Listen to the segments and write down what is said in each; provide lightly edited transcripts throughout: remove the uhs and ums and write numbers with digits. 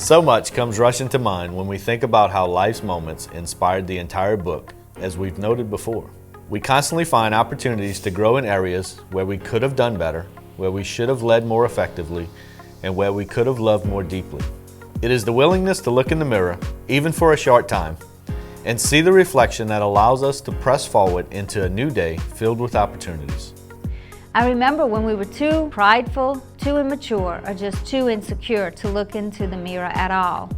So much comes rushing to mind when we think about how life's moments inspired the entire book, as we've noted before. We constantly find opportunities to grow in areas where we could have done better, where we should have led more effectively, and where we could have loved more deeply. It is the willingness to look in the mirror, even for a short time, and see the reflection that allows us to press forward into a new day filled with opportunities. I remember when we were too prideful, too immature, or just too insecure to look into the mirror at all.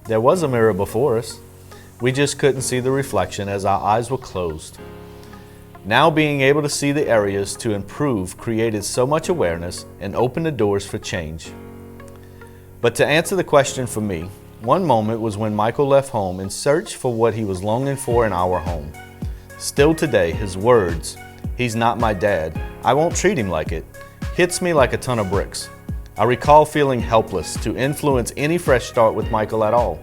There was a mirror before us. We just couldn't see the reflection as our eyes were closed. Now being able to see the areas to improve created so much awareness and opened the doors for change. But to answer the question for me, one moment was when Michael left home in search for what he was longing for in our home. Still today, his words, "He's not my dad, I won't treat him like it," hits me like a ton of bricks. I recall feeling helpless to influence any fresh start with Michael at all,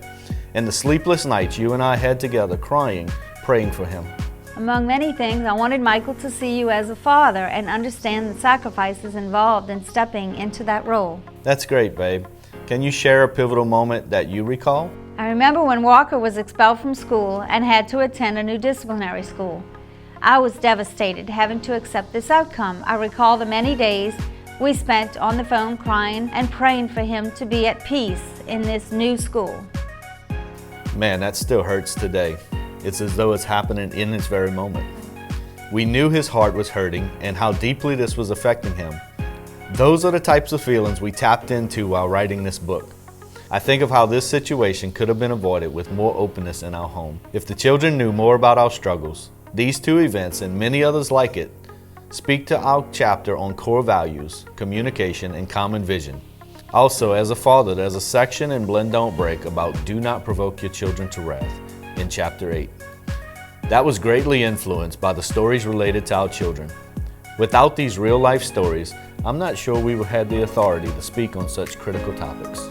and the sleepless nights you and I had together crying, praying for him. Among many things, I wanted Michael to see you as a father and understand the sacrifices involved in stepping into that role. That's great, babe. Can you share a pivotal moment that you recall? I remember when Walker was expelled from school and had to attend a new disciplinary school. I was devastated having to accept this outcome. I recall the many days we spent on the phone crying and praying for him to be at peace in this new school. Man, that still hurts today. It's as though it's happening in this very moment. We knew his heart was hurting and how deeply this was affecting him. Those are the types of feelings we tapped into while writing this book. I think of how this situation could have been avoided with more openness in our home. If the children knew more about our struggles, these two events and many others like it speak to our chapter on core values, communication, and common vision. Also, as a father, there's a section in Blend Don't Break about do not provoke your children to wrath in chapter 8. That was greatly influenced by the stories related to our children. Without these real-life stories, I'm not sure we would have the authority to speak on such critical topics.